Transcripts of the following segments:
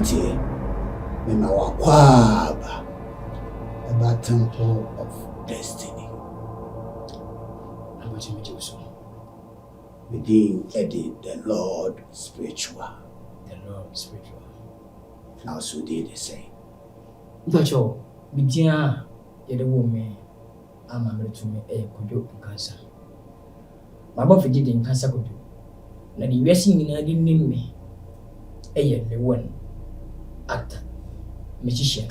Abrante, Menawakwaba, about temple of destiny. I'm going to so. Within Eddie, the Lord spiritual. The Lord spiritual. Now, so did the same. But you, Bidia, you're the woman. I'm married to me, a Kwadwo Nkansah. My boyfriend did Nkansah Kwadwo. Now the racing in I didn't name me. Lilwin, actor, magician,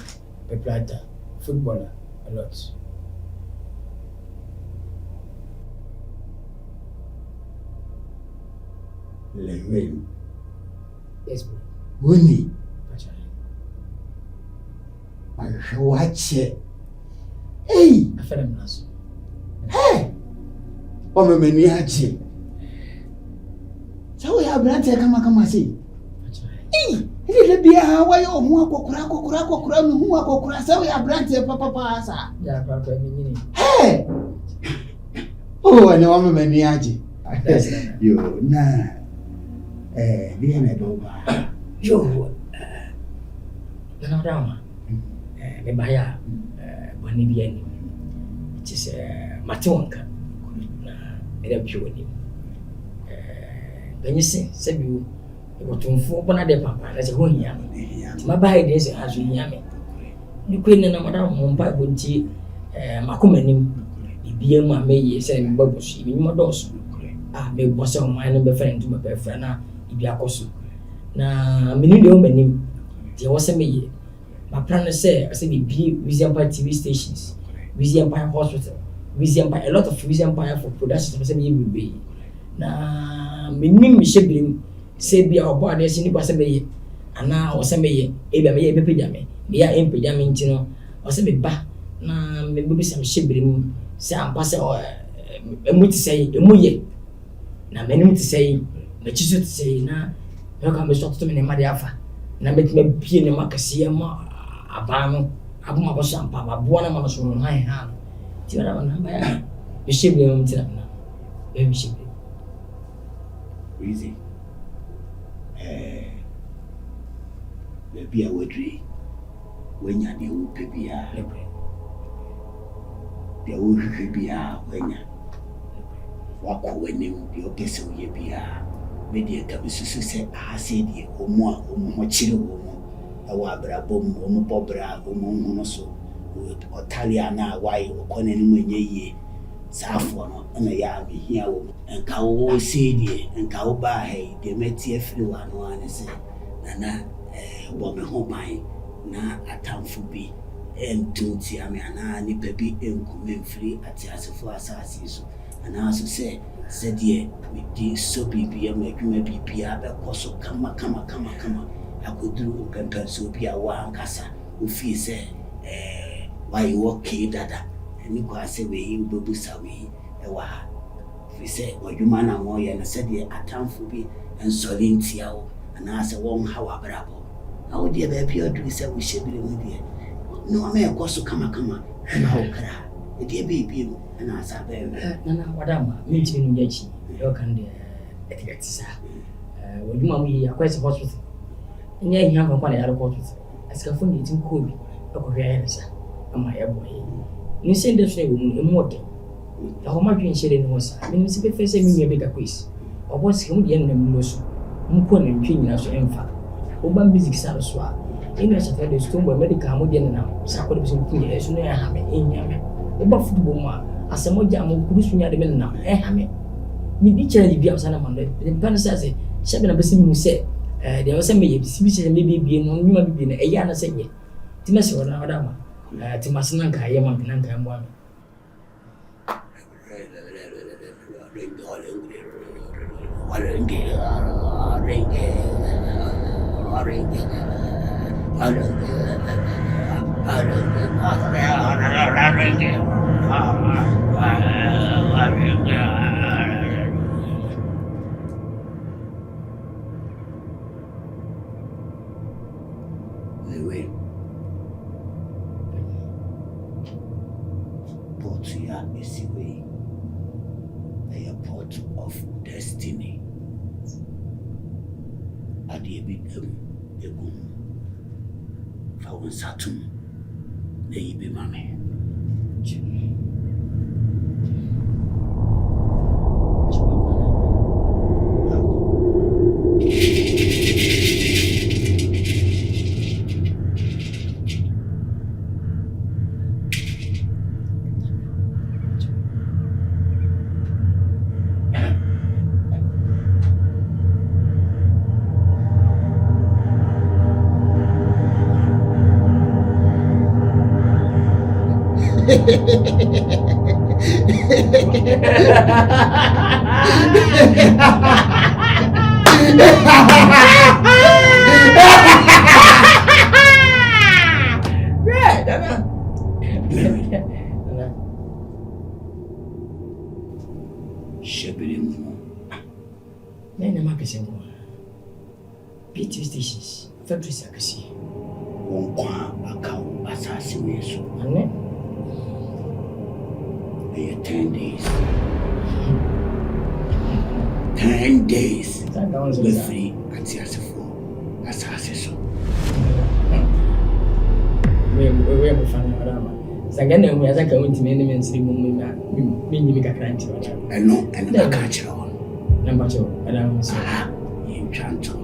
proprietor, footballer, a lot. Lilwin. Yes, bro. Winnie. Actually. I watch it. Hey! I fell in love. Hey! Oh, my maniachi. So we have Brante, come, see. Hey! It'll be a way of Mwakokura, so we have Brante, Papa, sir. Yeah, Papa, hey! Oh, and I'm a maniachi. You, nah. Diana Doba. Yo, Ganadama, Nebaya, Bonibian. It is Matonka. It up you with him. When you say, said you got to inform another papa, that's a whole yammy. My body is as you yammy. You couldn't know Madame Mumbai would tea, Macumanim, be my may say bubbles, even more doors. I may was on my number friend to my best friend. Ibiakoso na menu de o manim de wo se meye ma plan say I say be Weezy Empire TV stations, Weezy Empire hospital, Weezy Empire, a lot of Weezy Empire for production say me be na menim me shebirim say bia obo ade se ni ba se meye ana wo se meye e bia meye pepeda me bia empeda me ntino wo se me ba na me bi se me shebirim se ampa se emu ti say emu ye na menim ti say na chiso say na yo ka me so to me ne madiafa na me pie ne makase ma abano abuma ko sampa ba bo na ma so no han han ti wala na ba ya be shebe mo ti na be mi shebe Weezy be bia wadri wenya de wo pe bia de wo hwehwe bia wenya wako wenim de o pese wo ye bia media ka bisusu se ahase die omo a omo ho chire omo awa abrabom omo pobra omo hono so otalia na wai okone ni menye yie safo no na ya behia wo enka wo se die enka wo ba he de meti afiri wa no ane se na bo me ho ban na atamfo bi entunti ame ana ni pebi enkume mfiri ati asefo asase so ana so se die we di so bibia ma adwuma bibia be koso kama akoduru pempe so bia wa Nkansah ofi se why okay dada ni kwa se we ubebu sawe wa fi se adwuma na mo ye na se die atamfo bi ensori ntia wo ana se won hawa brabo awo die be bia odu se wo shebire mu die no ma koso kama na okra die bibia na sabe na wadama minti no nyachi yo kan de etiketisa waduma mu yi akwese hospital nya yi hamba kwa na yaro hospital asika fo ni tin ko bi akɔhwɛ ya nsa ama ya boye ni se nda so emu emu da ho ma dwen hyere no sa me nsi be fese mi be ka quiz obo sika mu de na mu so mu ko na ntwe nyina so emfa oba music sa so a ina sa de stombo medical mu de na sa ko de so ku ye so no ya ha me enya me oba football mu asemo ja mo kurusu nya de me na ha me mi bi kyerɛ bibia so na mando de ban sa se hyɛ be na be se mu se de o se me ye bi se me bibie no nyuma bibie na eya na se nye timasi wala wadama timasi nanka ye ma nanka mo ami a port of destiny. Adi ebidem egum Fawon Satum, the Ibe Mame. PTV stations, factory secrecy. One account assassination. 10 days. 10 days. We're free at Tiasifo. Assassination. We're family. Sagana, we are going to many men's room. Meaning, I know, and I catch on. Number 2, and I'm in Chanto.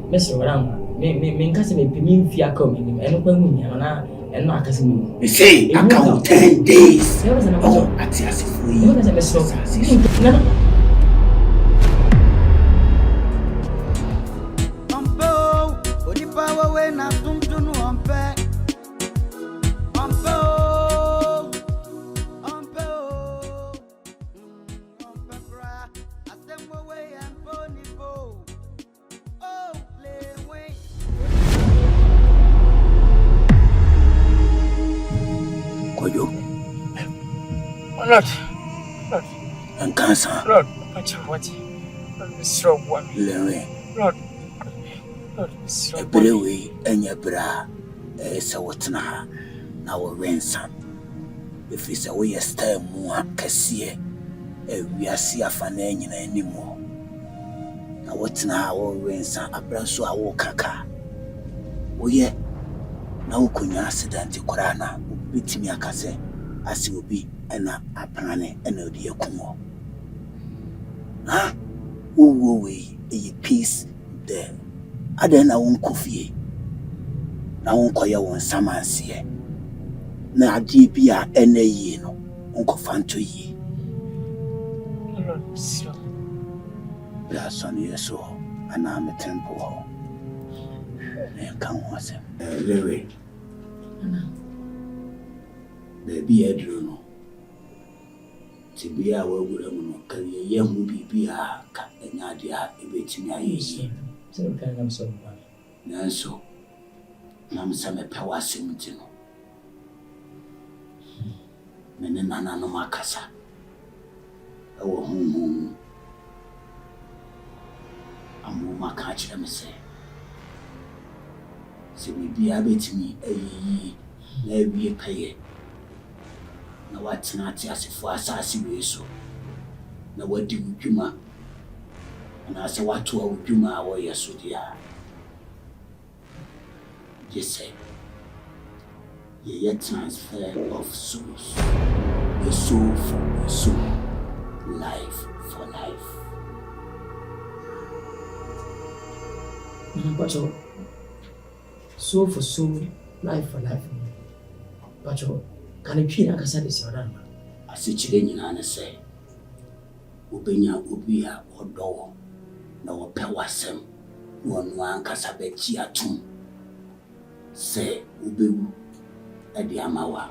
Mr. Rama, Nkansah may be Fiacom and not Casimir. You say, I count 10 days. There was an hour at Tiasifo. Kwadwo. Not. Nkansah. Lord, what? Mr. One. Lilwin. Lord, Mr. Ebrewe enya bra esa wotna na wo rensa. If it's a way style mu akase wiase afana nyina animu. Na wotna wo rensa abra so awo kaka. Oye na wokonya accident kora na bitimi akase ase obi ena apane ena odi akumo. Ha? We a peace there. Ada na won kofie. Na won koye won samanse. Na ade bia ena yi no. Won kofanto yi. Ya son yeso ana me tempo ho. Kan ho asem. Lewe. Baby edru no. Tibia wa wura mu no ka ye hu bibia ka enya de a ebetimi ayi. So can I'm so bad. Nanso. Nam sa me pa wasem ti no. Mene nana no makasa. Ewo hu. Amu maka kire me se. Se bibia betimi ayi na ewie paye. Na watina ati asifo asasi weso na wadi udwuma na ase watu wa udwuma awo yeso dia jese ye transfer of souls, a soul for a soul, life for life. Pacho, soul for soul, life for life. Pacho, can you feel like I said this? I see children and say, Ubenya Ubia or Dow, no pewasem, no Nkansah bechi atum. Say Ubewu at the Amawa.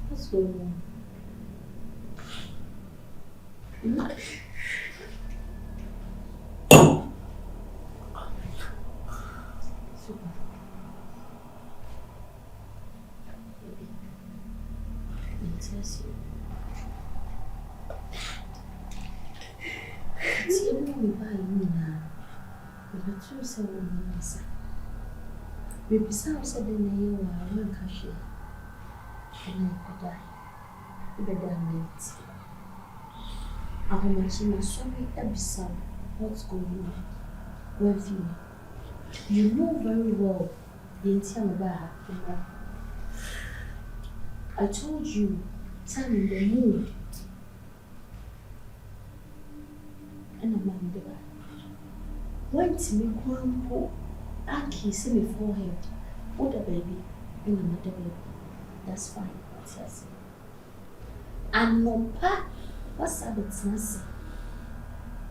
What's going on? Super. Baby, it tells you. It's even when we buy you now. But true say when you say. Baby, so said in the year while Nkansah. And I could die. Better night. I'm sorry, episode. What's going on? Where you know very well the entire about her. I told you, time in the mood. And I'm not there. Went to me, grandpa, and kiss me forehead. What a baby, and another baby. That's fine. Yes. And no pa, what's up with Nancy?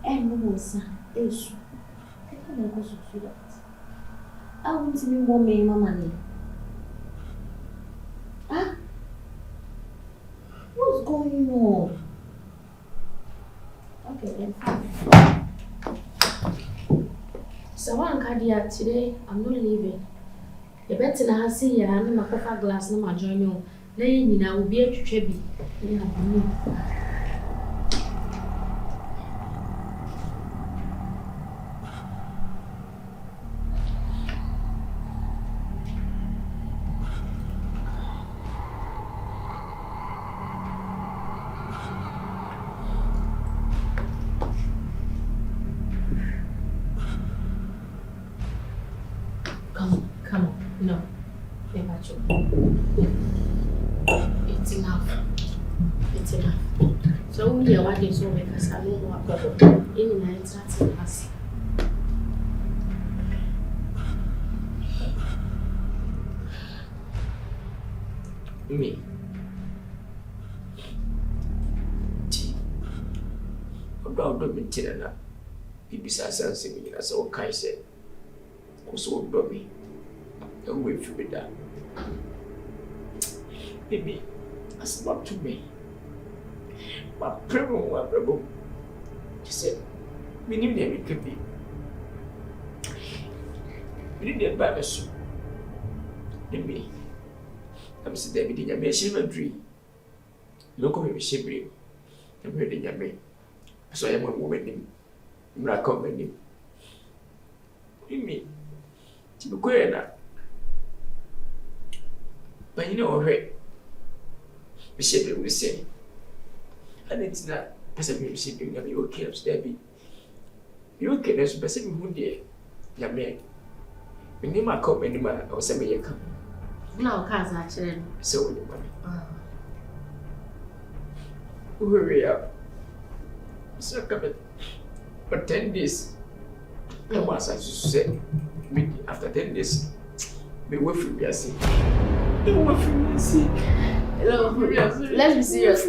And no more son, issue. I can't go to that. I want to be more me, Mamma. Huh? What's going on? Okay, then fine. So, Nkansah, today I'm not leaving. You better not see ya. I'm not a glass. No, I join you. Then I will be a tribute. Come on. No. It's enough. It's enough. So we are working so because I don't know what problem. In the night, that's us. Me. About the maintenance. Besides, something as all kinds said. Also, me. Don't wait for me that. Baby, that's not to me. My problem, she said, we need them to be. We need them by the soup. Me. I'm saying, David, you may shave a dream. Look at me, shivering. I'm ready, Yammy. So I am a woman. I'm not coming. Me. To be queer enough. But you know, right? Bishop will say, and it's not possible shipping of your kids, Debbie. You can as possible who dear, young man. We name my cup anymore, or some year come. No, Nkansah, actually. So, you money. Hurry up. So, come for 10 days. And once I said, after 10 days, we were free, we are sick. Hello, let's be serious.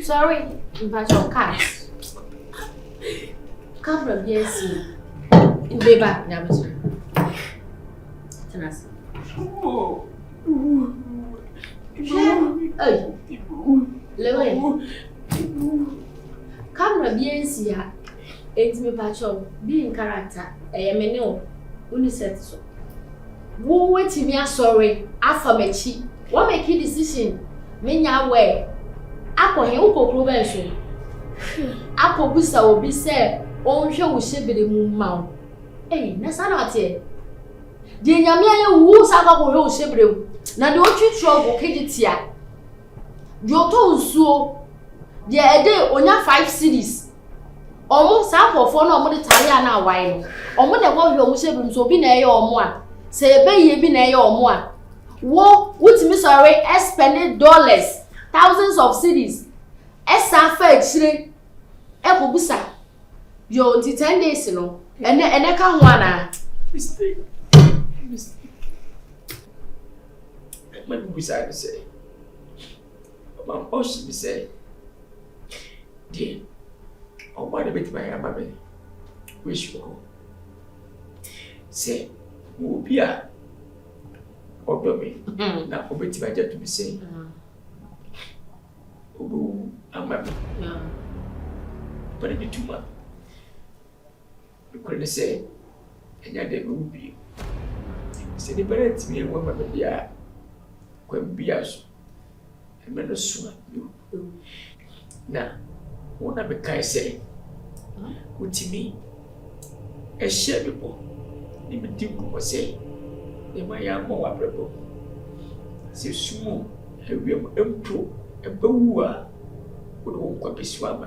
Sorry, but your cat. Come from yes, in Beba, Namaste. Tanas. Hey, Lilwin. Come from yes, ya. It's me, Pacho, being character. I am a no, unisex. Wo wait me sorry after me chi what make you decision me nya we akọ he uko probation akọ busa obi say on hwe wo hyebere mu ma eh na sa na ate de nyame aye wu sa akọ hwe wo hyebere mu na de otwitro go kegitia de oto nsuo de ede onya 5 series omo sa akọfo na omo de tare na awai no omo de go hwe wo hyebere mu so obi na eye omo a say be bi na ye omo a wo wutimi sorry spend dollars thousands of cedis esa fa chire e ko busa yo nti 10 days no ene ka ho ana Mistake. Man busa be say man osh be say dear o ma de bit my mama wish you say Ubia, Odomi. Na obeti baje to be say. Obu amami. But it be too much. You couldn't say, and yet they will be. Say the better to me and woman, but yeah, could be us. And men are soon. Now, what I can say, what to me, a shabby. Even Tim was saying, they might have more apropos. So small, a real empty, a boa, would won't be swam.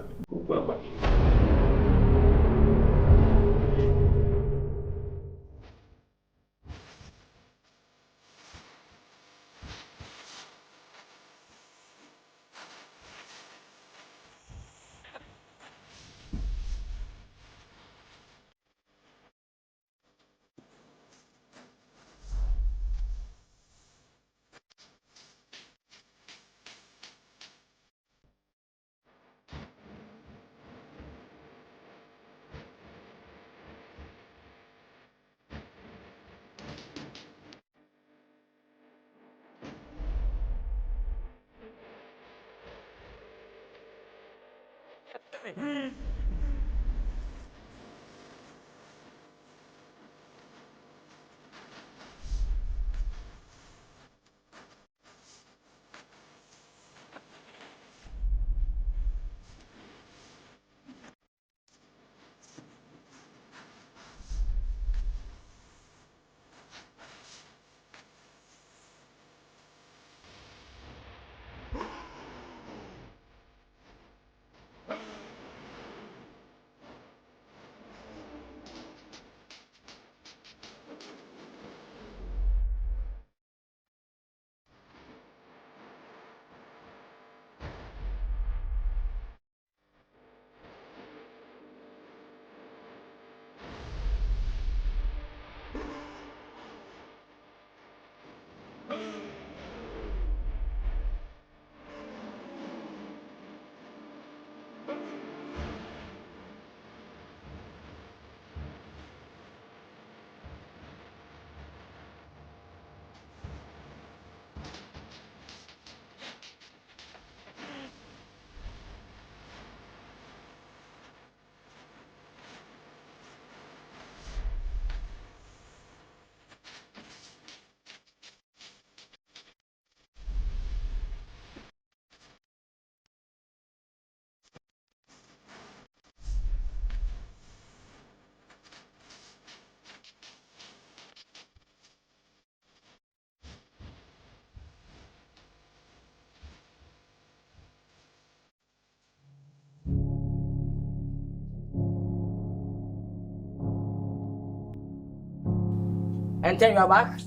And then you are back.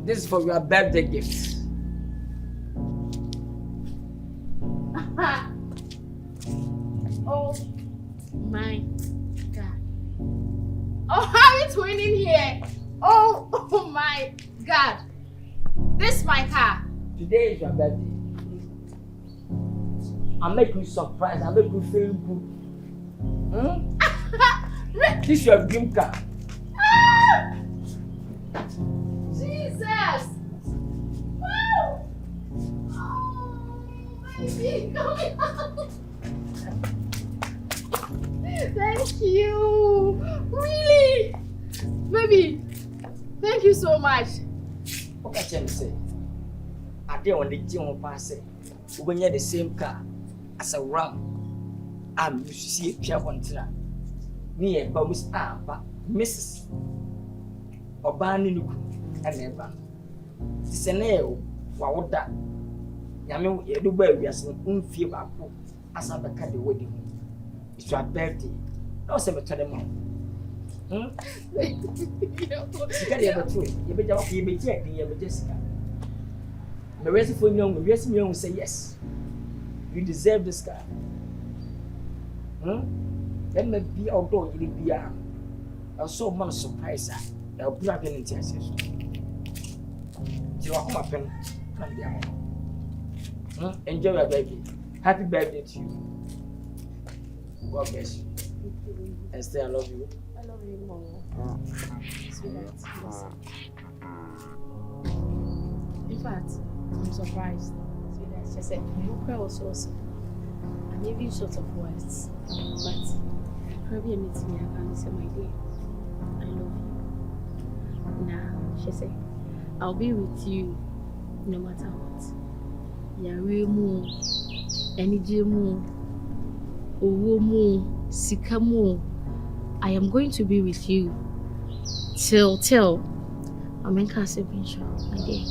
This is for your birthday gift. Oh my God. Oh, how are you twinning here? Oh my God. This is my car. Today is your birthday. I'll make you surprised. I'll make you feel good. This is your dream car. Jesus! Wow! Oh, baby, come on. Thank you. Really? Baby, thank you so much. Okay, Chen say, I didn't want the gym pass it. We're near the same car as a ram. I'm used to see a Pierre Fontra. Me and Bamus are, but Mrs. Obani Nuku and Eva. It's a nail, what that? Yamu, you do well, we are some unfeeble as I cut the wedding. It's your birthday. No, seven to the mom. You can't ever do it. You be checking, you be Jessica. The rest of you will say yes. You deserve this car. Let me be outdoor, you be a. I saw one surprise. I'll be having in tears. You are my pen. Enjoy your baby. Happy birthday to you. God bless you. Esther, I love you. I love you more. Sweetheart, listen. In fact, I'm surprised. Sweetheart, she said, you cry also. I'm even short of words. But probably a meeting me, I can say, my dear, I love you. Now, she said, I'll be with you no matter what. Yaremu, Enijimu, Owomu, Sikamu. I am going to be with you till I'm Nkansah, my dear.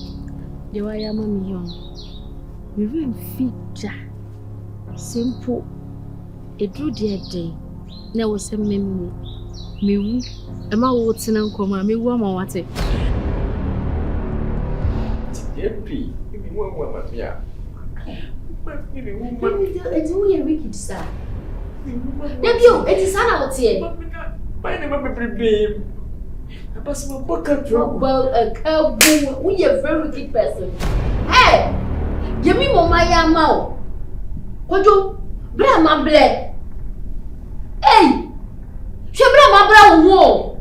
The way I am young, we will feature simple. A true dear day. There was a memory. Me, am I watching and come? Me, woman, what it? Happy, you want yeah. It's only a wicked sir. Debut, it is an out here. My name is Baby. I pass my bucket trouble. Well, a cowboy, we are very wicked person. Hey, give me more my mouth. Kwadwo, bra ma ble. Hey, she bra ma bra wo.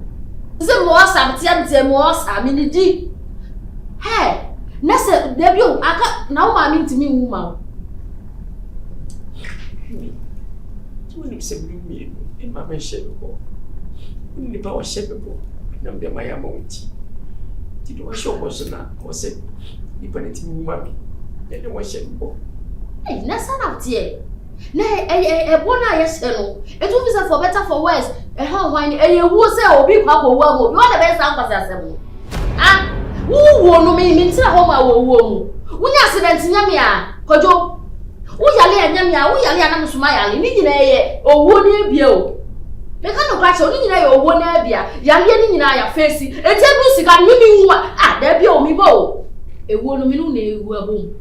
Ze mo asam tie mo asam ni di. Hey, na se debut aka na wo ma mi ntimi wu ma. When say me in my meshable. When the power shapeable, and be my amount. Did you show was not or said, you put it in mommy, then you was shapeable. Hey, na son out here. Nay, a bona yes, hello. It will be for better for worse. And how wine a who say, or be papa, you are the best ambassador. Ah, who won't mean to home our womb? When you accident in Yamia, Kwadwo. We are Yamia, we are Yanam Smile, Nina, or one bio. The kind of crash only or one area, Yanni in our face, and tell Lucy can maybe ah, there be on me bow. A woman who were boom.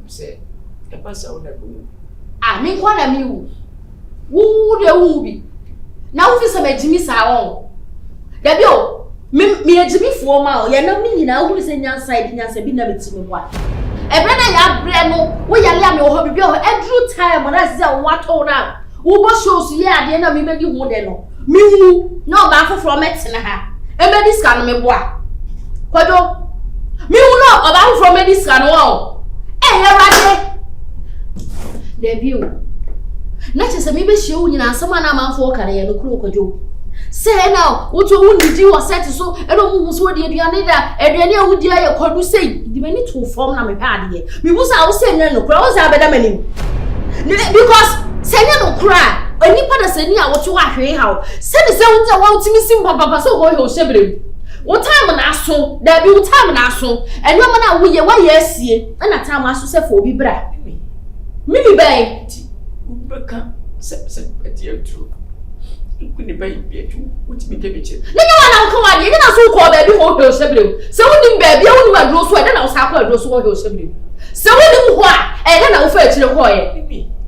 Say, the pass out that boom. I mean, what am you? Who the movie? Now, if it's a Jimmy Sao, there be me a Jimmy 4 miles, you're not meaning now who is in your side in your Sabina with me one. And when I have Breno, we are young or hobby, every time when I say what on up, who was shows here at the end of me, maybe one day no. Me, no baffle from medicine. And maybe scan me boy. Kwadwo, me will not about from medicine. Oh, eh, right debut. Not just a maybe show you know someone I'm for career no crook or Joe. Say now, what you would do was set so, I don't know what you are neither, and you would dare your could say, the many to form a party. We was our saying no crows are better many. Because say no cry, any part of saying what you are here how. Send the sounds I want to miss him, Papa, so go your shivering. What time an asshole, there be time an asshole, and no man will ye one yes, and a time I should say for be bra. Mimi Bay, Becca, said Betty true. You couldn't buy it, which be the bitch. No one come on, you can also call baby or your sibling. So when baby only my gross sweat, then I'll sack her gross or your sibling. So when you what, and then I'll fetch your quiet.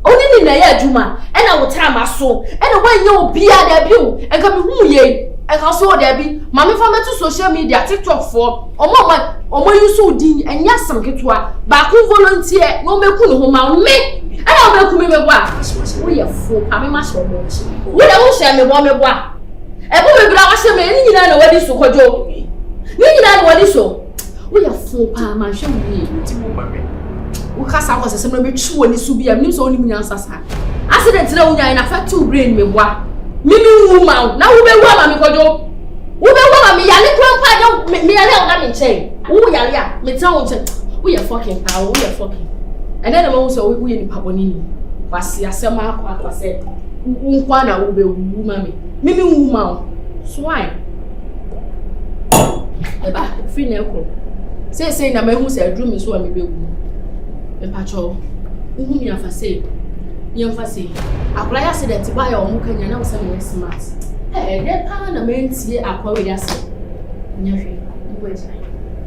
Only in the year, Juma, and I will tell my soul, and away you'll be at debut, and come who ye, and also there be, Mammy from to social media, TikTok for, or more, or more you so dean, and yes, some get what, but who volunteer, no make whom I'll make. And I'll make me what? We are full, I mean, much more. We don't share me one what. And we will have some men in the wedding so Kwadwo. You know what is so? We are full, my show me. Because I was a similar true and this will be a news only Nkansah. Accident now in a two brain me what? Mimi woman, now we will want me Kwadwo. We will want me, I little me allow them in chain. Oh, yeah, me tell you, we are fucking power, we are fucking. And then also we in Pabonini. Was ya sema kwa said, Unkwana ube woman. Mimi woman. Swine. Eba, free nelko. Say na me who say dream is so me be wu. E pacho. Who me afa say. Yemfa say. Akura ya say that buy o mu kanya na wo say me smart. Eh, dey pa na me ntie akwa we ya say. Nyahwe.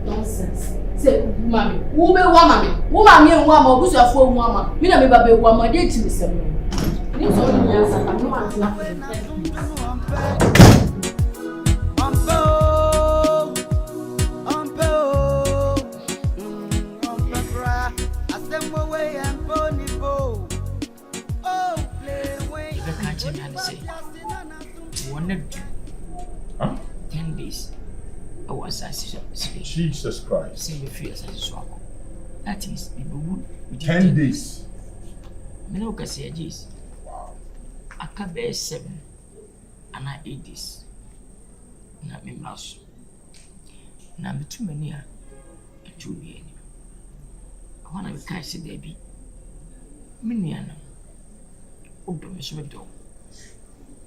Nonsense. Say, mommy, who be one mommy? Who mommy and one more? Who's your phone, mama? Me na me baby one more. Dey chill some. This all the answer. I no answer nothing. tell me and say, 10 days. I was assassinated. Jesus Christ. Say the fear as I swap. That is, people would 10 days. Menoka say, Jesus. Wow. I can bear 7 and I 8 days. Not me mouse. Now, too many are 2 years. I want to catch the baby. Miniana. Oh, don't miss me, though.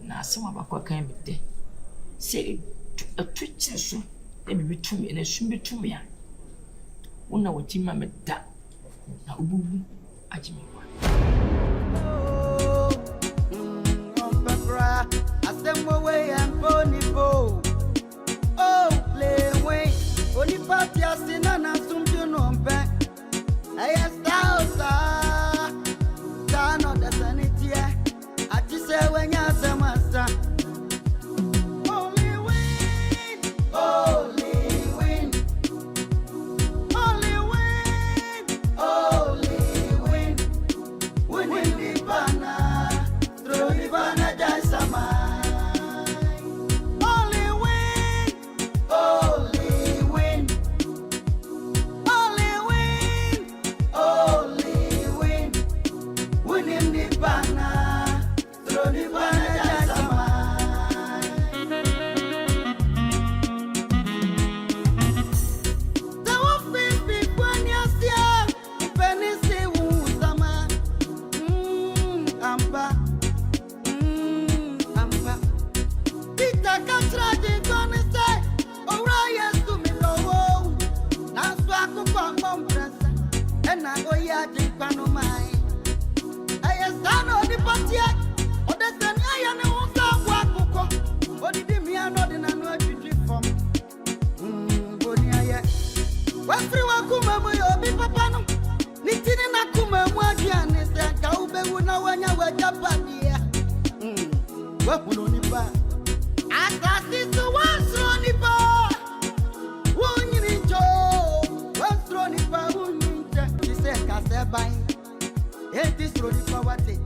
Now, some of our kind of day. Say a twitcher, so they be to me and it should be to me. One hour, Tim, I'm at that. Now, boo, I Jimmy. I send away and pony bow. Oh, play away. Only papi has seen an assumption on back. I asked down on the sanity. I just say when you're the master. Only win. Only win. Only win. Only win. Winning the banner. Throw the banner down some. Only win. Only win. Only win. Only win. Winning the banner. Throw the banner down some. The wolf is big when you're still. Penny say woo sama. Ampa. Ampa. Peter Katra de gonna say, Orias to me no. Now swako kwa mompresa. And I go ya de panomai. I stand on the party. Or the sun I am no wako. What did me not in a no from? Bonia. Wafriwa kuma moyo bi papano. Nitini na kuma mwajiane se kaube una wanya wajapadia. Wapuno nipa. Akasi so wasro nipa. Wunyi jo. Wasro nipa wunyinja. Kise kase bai. Eti sro nipa wate.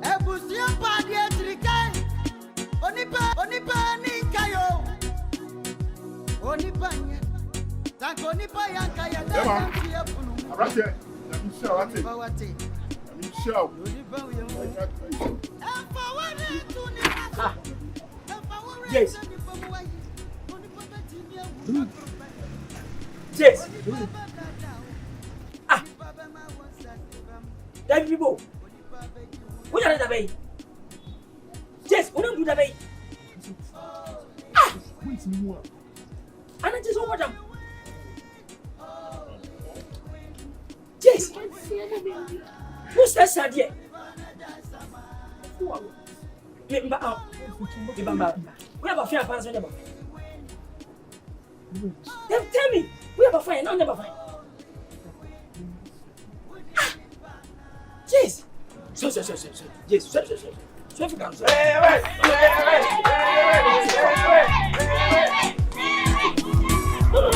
Ebusi apadi etrikai. Onipa ninkayo. Onipa nye. Tanko nipa yanka ya da. Right there. Let me show. Let me show. Yes. Yes. Ah. That people. What are they? Yes. What do they? Ah. And I just want them. Yes. Who's that sad yet? We have a fair pass on the tell me, we have a fine, I'll never find. Yes. So. Yes, so. No.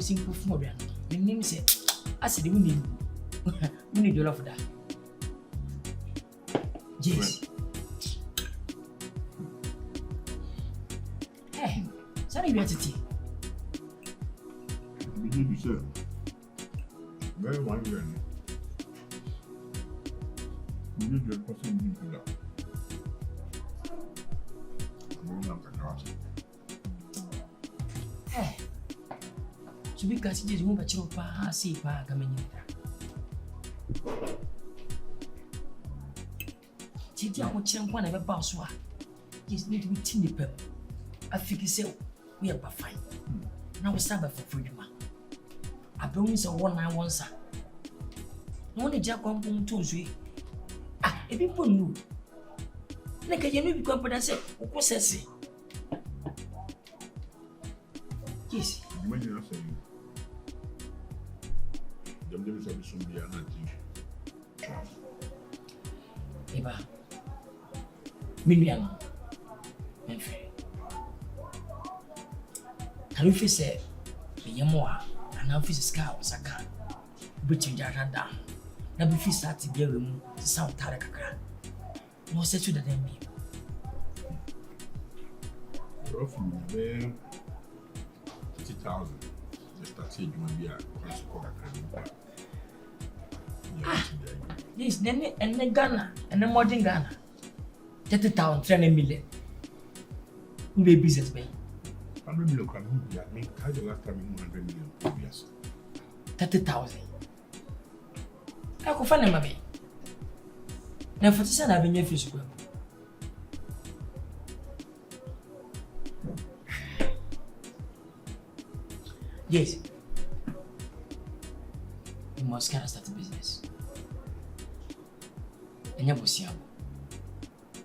Simple for them. The name said, I said, we need your love for that. Yes. Hey, sorry, you are to tea. We need to say, very one year. We need your person to do that. I'm not going to. Hey. So we can see this woman chiro pa see pa kamenyi. Titi ako chirampa na be ba so a. Just need to be tin the pep. I think say we are fine. Now we start for freedom. I bring me some 191 sir. No one ja kompon to so. Ah, if people know. Like you know because but I say what say. Yes. Imagine I say them dem say some be anati. Eba. Million. Can you say the yamoa and now face scar was a car? But you are down. Now be fish at the room, sound tarakaka. No set to the enemy. Roughly 50,000. Just that say you want to be a yes, then and the Ghana and the modern Ghana. 30,000, 300 million. Who be business by? 100 million can be I mean, how the last time you 100 million previous? 30,000. I could find them, baby. Now, for this, I've been your fish. Yes. You must kind of start a business. And you will see how.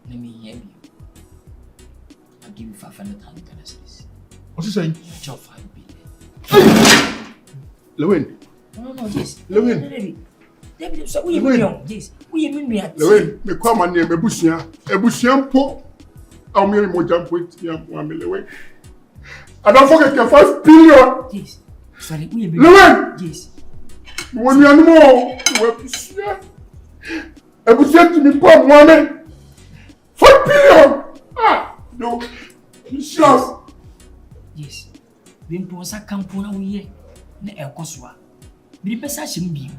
Let me hear you. I'll give you 500,000 cedis. What's he saying? Job 5 billion. Lilwin. No, yes. Lilwin. David, so we mean yes. We mean me at Lilwin, me come and name Ebusia. Ebusia po. I'll marry more jump with Lilwin. And don't forget your 5 billion. Yes. Sorry, we mean Lilwin. yes. When you are more, Ebusia to me poor money. 5 billion. Ah, no. Sure. Yes. Then to us a campona we ne ekoswa. Bi pesa shimbi.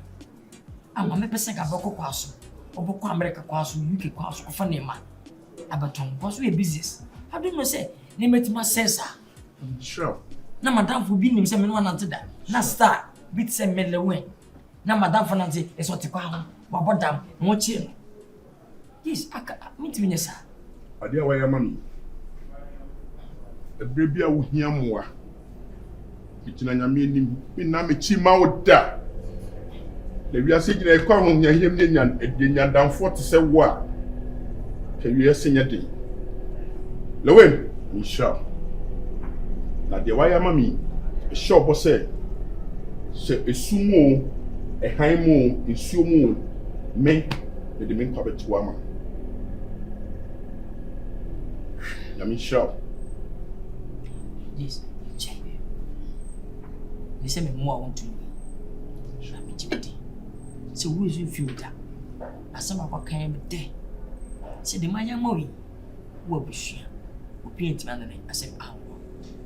Ama me pesa ka boko kwaso. Oboko America kwaso, UK kwaso, ofa nema. Abaton kwaso e business. How do you know say ne metima sense? Sure. Na madam for bi nim say me no nante da. Na star bit say me Lilwin. Na madam for nante e so te kwa ho. Wa bodam no chi no. Yes, aka mitimi nyesa. Ade awa ya mami. Ebre bia wo hia moa. Bitina nyame enim. Me na me chi ma wo da. Le wi ase gina e kwa ho hia hiem ne nyan edenya danfo te se wo a. Ke wi ase nya de. Lilwin, insha. Na de wa ya mami. E sure bo se esumo e han mu esumo me de me kwa betu ama. Yami sure. Yes, check. They say me more want to me. Yami chipti. So who is in future? Asama kwa kan me de. Say the man yamowi. Wo bishia. Wo paint man na asem awo.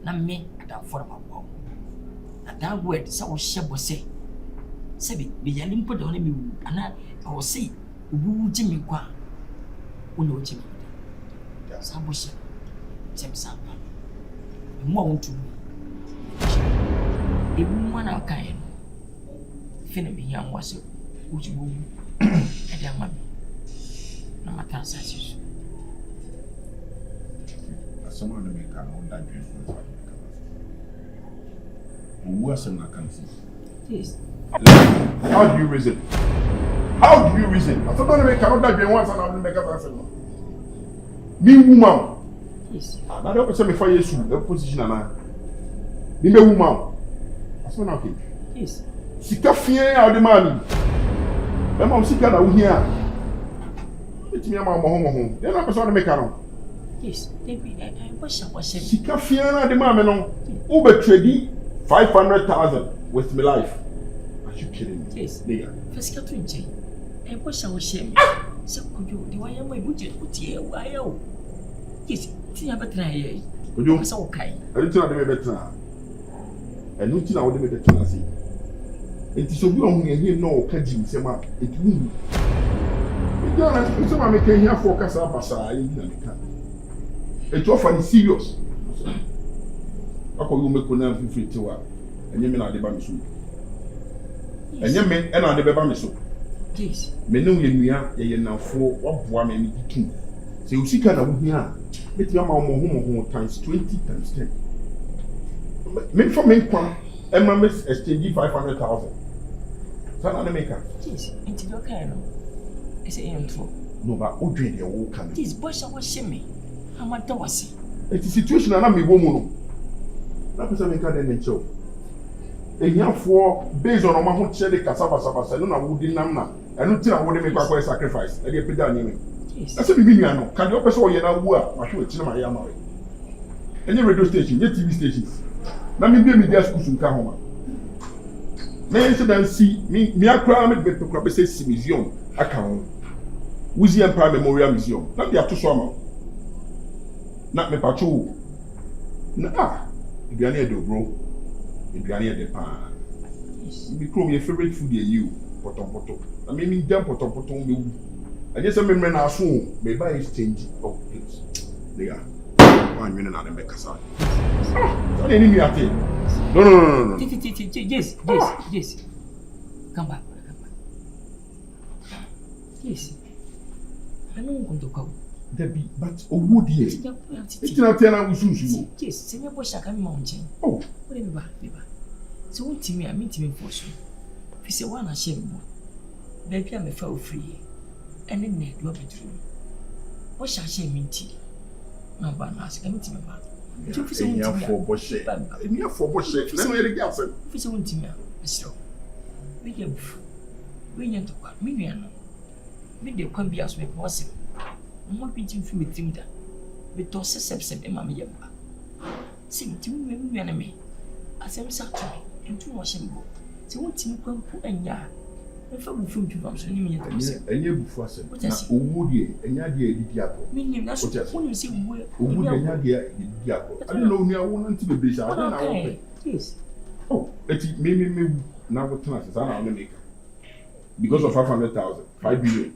Na me ada for my wow. Na that word say wo shebo say. Say be yali mpo de ona me wu. Ana I will say ubu jimi kwa. Uno jimi. Sabo she. Sampa. Mo want to me. E woman akaye. Fina bi yan wase ujibu. E dia mami. Na matansa sisu. Someone to make an old dream. Who was in Nkansah? Yes. How do you reason? How do you reason? I thought I make an old dream once and I will make a person. Me woman. Yes. Now don't say me for you soon. The position na. Me woman. That's not okay. Yes. Sika fien a de mami. E ma sika na wo hia. Etimi ama mo ho. Then na person make am. Yes. I wash. Sika fien na de mami no. Who betrayed 500,000 with my life? Are you kidding me? Yes. Nigga. Fiscal to enjoy. I wash. So could you do I am my budget put here? Why oh? Yes. Tia betra here. Could you? So okay. I don't know the betra. And no tina wo de betra say. Enti so bi ohun ehie no ka jim sema etu. Ejana so ma make here for kasa basa yi na meka. Etu ofa ni serious. Akọ yo meko na fifiti wa. Enye me na de ba me so. Enye me e na de be ba me so. Yes. Me no ye nua ye nafo waboa me me ditu. Se usika na wo hia. Beti ama mo times 20 times 10. Me for me kwa Emma miss exchange 500,000. Sana na make. Yes, into your kind. Is it intro? No, but who dream the whole can? This boy shall watch me. How much do I see? It's a situation and I'm a woman. That person can then show. And here for based on my own check, cassava, I don't know who did Namna. I don't think I would make a sacrifice. I get paid down in it. That's a million. Can you person you know who I should my yammer? Any radio station, any TV stations. Now me be media schools in Kahoma. Men should then see me a crime with the say museum. I can Weezy Empire Memorial Museum. Not the Atu not me patrol. Nah, if you are near the bro, if you are near the pan. Become your favorite food you, potom. I mean, damn potom. I just remember now soon, maybe I exchange of things. They are 1 minute and make a sign. What enemy at it? No. Yes. Come back. Yes. I know going to come. Debbie, but oh dear. It's not telling us soon. Yes, send your bush. I can mountain. Oh, whatever. So, what to me, I meet him for sure. If you say one, I shame more. Baby, I'm a foul free. And then make love it through. What shall she mean to you? No, but ask me to my man. You have for bush. Let me have for bush. Let me get a girlfriend. If you want to me, Mr. We get we need to quite me. The can be as we possible. I'm not beating from a team that we toss a subset in my media. Sing to me, enemy. As I'm such and too much in book. So, what team can put and ya? If I will film to them, so you mean a year before, what I say, Woody, and Yadia did Yapo. Meaning, that's what you say, Woody and Yadia did Yapo. I don't know, me, I want to be busy. I don't know. Yes. Oh, it's me now what classes I don't make because of 500,000, 5 billion.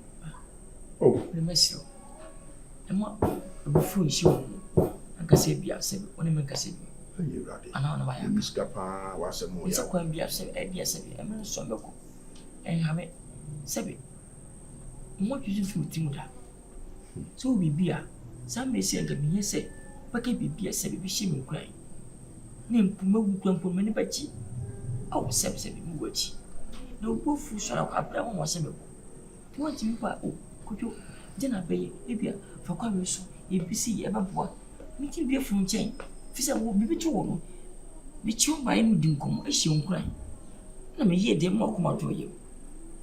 Oh, the mess. And what before you, I can say, be upset when I make a say. And I know why I miss Capa was a more. It's a quite be upset at yes, I'm not so local. And have it, Sabby. What you do from Timuda? So we be a some may say that me say, but can be a Sabby shimmy crying. Name Pumo many bachi. Oh, Sabby watch. No both who shall have done was able. You want to be by oh, could you? Then I pay a for commission, if you see ever what, making beer from chain. Fisa will be between you by any dinkum, a shoe crying. Let me hear them more come out to you.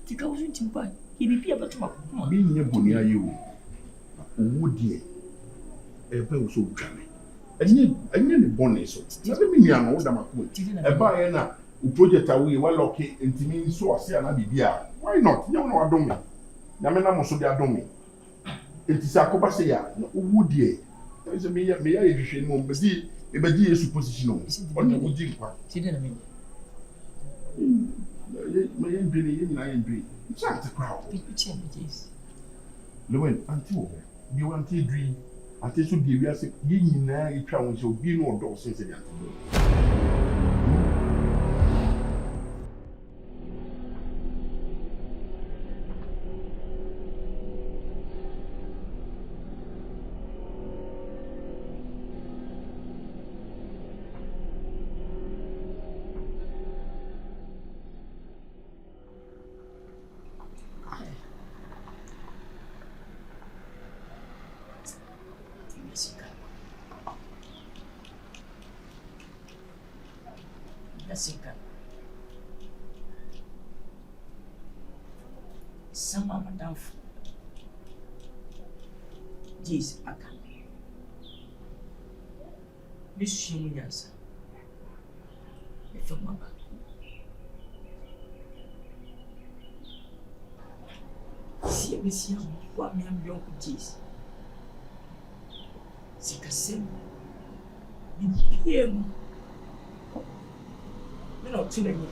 Take out with him by, he be able to being a bunny are you. Would ye a bell so jammy? And you bonnet so. Never mean young old Damaku. A buyer who project away well lucky and to me so I say and I be there. Why not? You know, I don't mean. Yamena must be a domain. It is a cobassia, would ye? There is a mere education won't be a supposition on the wood drink part. See, then I mean. My ain't be. It's not the crowd. Lilwin, until you want to dream, until you give us a yin now, you travel so be no door since the Some of Madame Jeez, I can't. Miss Nkansah, if I'm not see, Miss Young, what me and young Jeez. Sick a sim. You PM. Me not too many.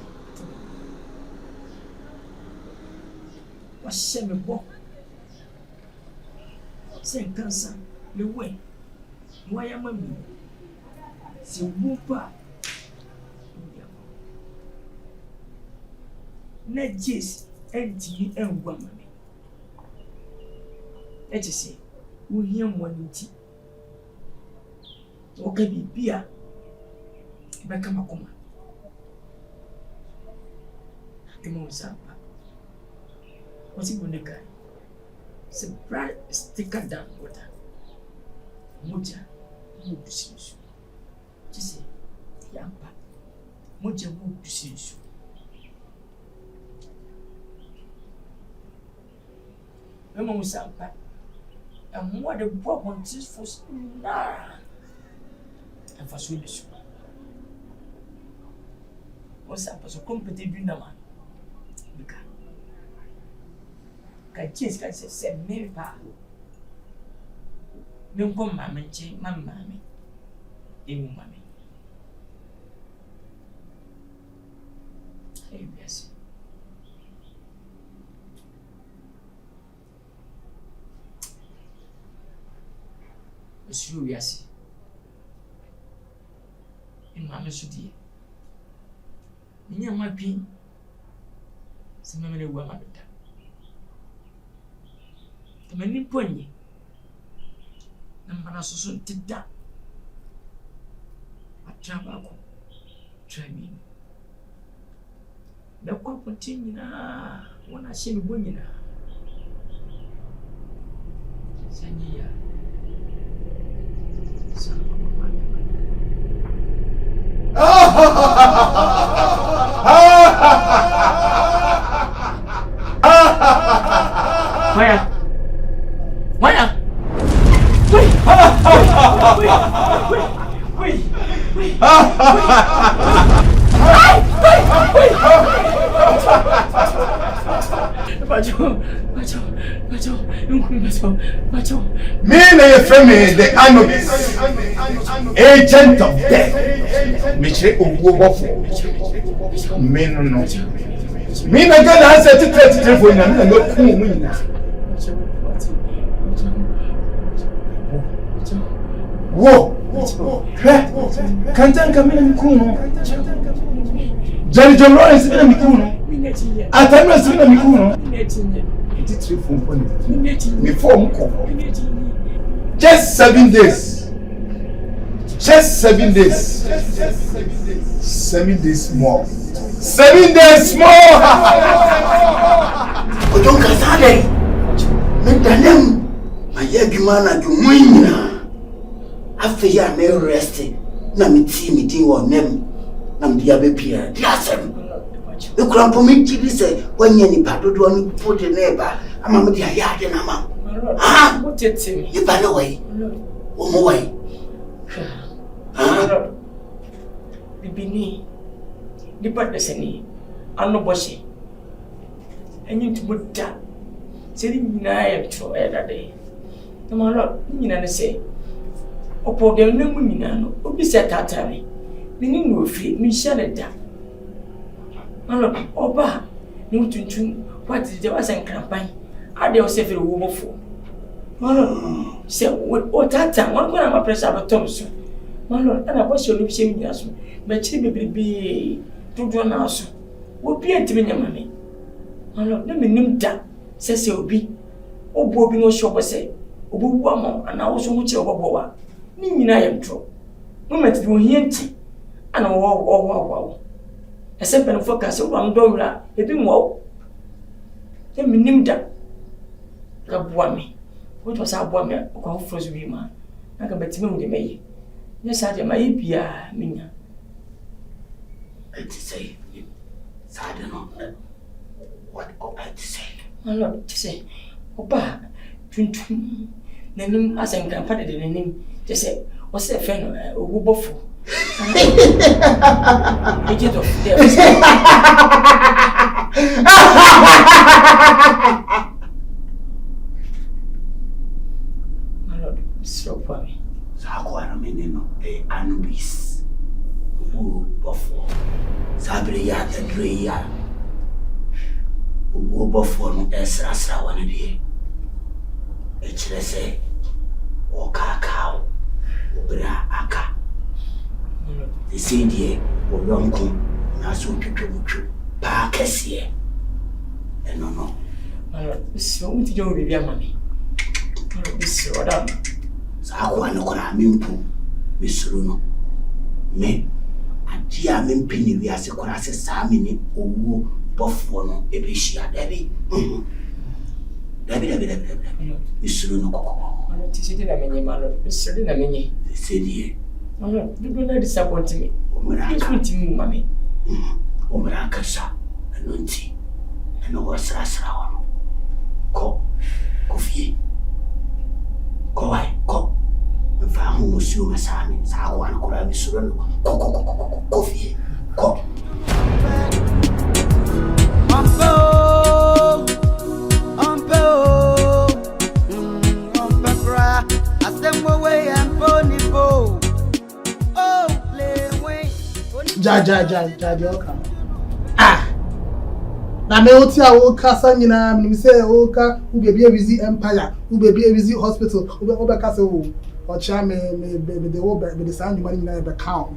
What's me book? Say Nkansah, Lilwin. Why am I me? See whooper. Not just empty and woman. Let's say, we hear one tea. Okay, be beer. Back a macoma. The moon sap. What's it going to guy? Say blood is thicker than water. Moja, move to see you. Just say, Yampa. Moja move to see you. Mama Musampa. And what the boy wants for nah. And for Swedish. Musampa so competitive in the man. Kajis can say, maybe pa. Don't come, mammy, mammy. In mammy. Hey, yes. Monsieur, yes. In mammy, should ye? In your my pin. Some many women. The many pony. Namana so did that. A travel. Try me. The quite continue when I see women. Sanya. Son of a man. Where? Me and your family, the Anubis, agent of death. Michelle Ugo, me no. Me na get answer to 33 for na me no cool. Whoa! Can't come in Kuno. Johnny John Lawrence in Mikuno. I tell us in Mikuno. 83 from before Muko. Just 7 days. Just 7 days. 7 days more. 7 days more. Ojonkasade. Mentanem. Ayegimana jumuina. After ya me rest na me ti wo nem na me dia be pia di asem e kura po me ti say wanya ni padodo no put na eba ama me dia ya de na ma ah What it me? e ba no way o mo way ah bibini di pa deseni anno boshi enyi ti mutta seri nyina ya tro e dade na ma lo nyina ne say opo de nemu nyina no obi se tatare mini no fi mi share da malo oba ni tuntun what is the was en campaign ade o se fere wo bofo malo se o tata won ko na ma pressure ba tom so malo ana bo se olubi se mi nyina so ma chiri bebrebe dodo na so wo bi entimi nyama me malo na menim da se obi obo obi no so bo se obo wu amo ana wo so hu che obo wa ni nyina yam tro moment bi ohienti ana wo ese pen focus wo am domra ebi mo e minim da ka boa me wo to sa boa me ko ho frozo bi ma na ka betime mu de meyi ne sa de mayi bia minya I say sad no what I say malo say oba tuntum nanim asen kan pa de nanim je say o se fe no ogubofo agent of death malo so for me sa ko ara me no Anubis o bofo sabre ya tadre ya o bofo no esra wana de e kire se o kakao o bra aka the same day o lonko na so twetwetwu pa kese e no malo so uti jo bi bia mami malo biso oda sa ko an ko na mimpu misuru no me adia mempini wi ase kora ase saa mini owu bofo no ebehia dabi Isuru no koko. Ano tisidi na menye mano. Isuru na menye. Sedi. Ano, you do not disappoint me. Omra. This with me, mommy. Omra Nkansah. Anunti. Ano wasra wano. Ko. Kofie. Ko wai. Ko. Mfa ho musu masami. Sa ko an kura isuru no. Ko. Kofie. Ko. Ja, na me oti a wo kasa nyina me say wo ka wo baby Weezy Empire, wo baby Weezy Hospital, wo be kasa wo o cha me de wo be de sound money na be count.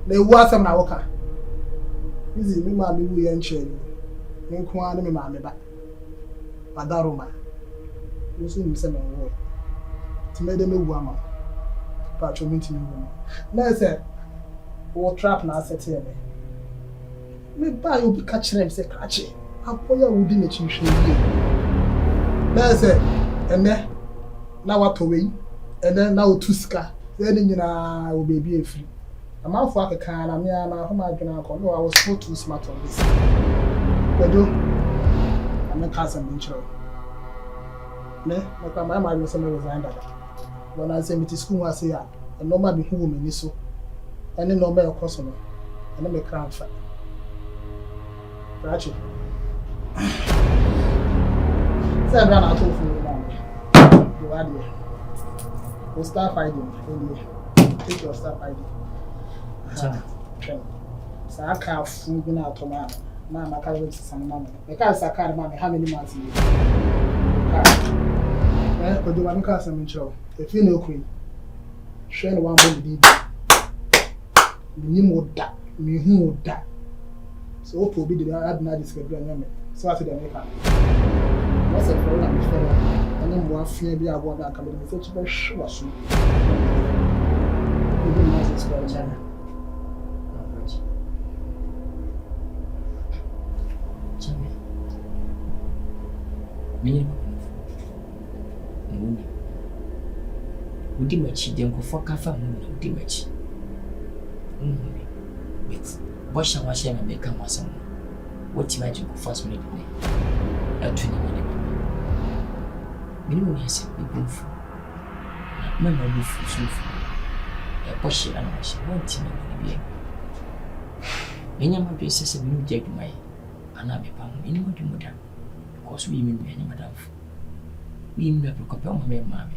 Na wo asem na wo ka. Weezy me ma me wu ye nche ni. Nko an me ma me ba. Padaroma. Wo so mi se me wo. Ti me de me wu ama. Pa cho mi ti me wu. Na say wo trap na asset here me buy you be catch them say catch apoya wudi na chinhwe yi na say ene na wato we ene na otuska say ni nyina wo baby efiri amafo akeka na me na ho ma adwena ko no I was so too smart on this Kwadwo I'm Nkansah menchiro me kwa ma no say me resign that when I say me to school was say ya no ma be hu wo mani so ene no me ekoso no ene me crown fa Rachi. Say I'm not talking for you now. You are there. We'll start fighting. Take your start fighting. Okay. So I can't fool me out to man. Mama can't wait to some mama. Because I can't mama how many months you? But do I make us some intro? If you know queen, share one more with you. More that. Me who that. So what will be the adna describe you so I said America. What's a problem with fellow? And then one fear be about that coming with such a sure soon. You do not describe China. China. Me. Udi machi dem ko foka fa mu na udi machi. Wait. Bosha wa share me ka masam. What imagine go first minute play. Atuni me. Minimum yes, we go for. Man no for so for. E bosha na wa share what me be. Enya ma be sese me no jadu mai. Ana be pa me ni mo di moda. Because we mean me madam. We me be ko pe o me ma me.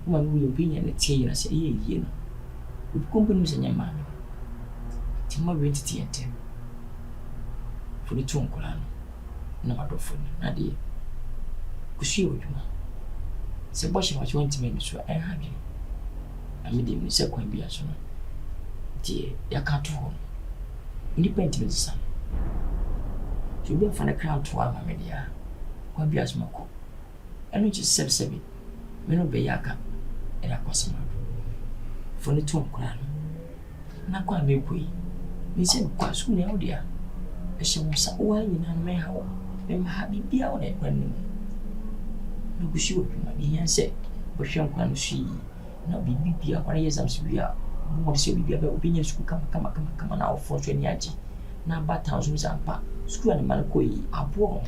Uma we opinion na tie na say ye no. We company se nya ma me. Tima wentiti ente for the two nkola no na wadofo na de kushi odwuma se boshe wa chwanti me so e ha bi amede mi se kwan bi aso no die ya ka to ho independent san so bi fa na crown to ama me dia kwa bi aso mako eno chi sebe me no be yaka era kwasama for the two nkola na kwa me koi me say kwa school na odia e she mo sa wa nyina me hawo me ma bibia o na e kwan ni no gushi o ma bi yan se bo hwe nkwa no shi na bibia kwa ye exams bia mo se bibia be obinya school kama na ofo so ni aji na bata so zampa school na mal ko yi abo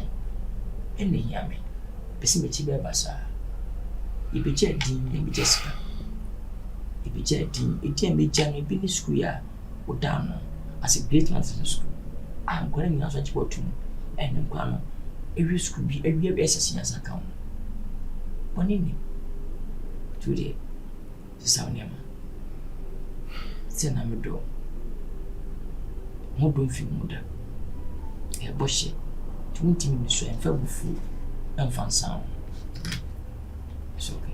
ene ya me pesi me chi be basa ibeje din ne bi jessica ibeje din e me jan e bi ni school ya o down as a great man in school. I'm going to ask you to and Nkwano. Every school be every SSC as account. One evening, today, the sound yama. Send a door. More don't feel mother. A bush 20 minutes and fell with food and found sound. It's okay.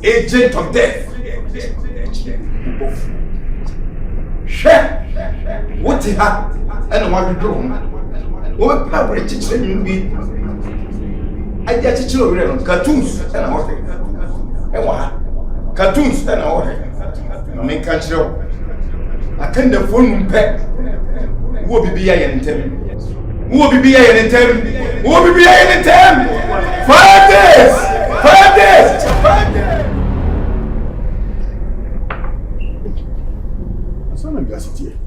agent of death. Share what he had and what we do. What power teaching you be? I get to children cartoons and all. And what cartoons and all. I make country. I can the phone pet. Who will be behind in 10? Who will be behind in 10? Who will be behind in 10? 5 days! 5 days! 5 days! University.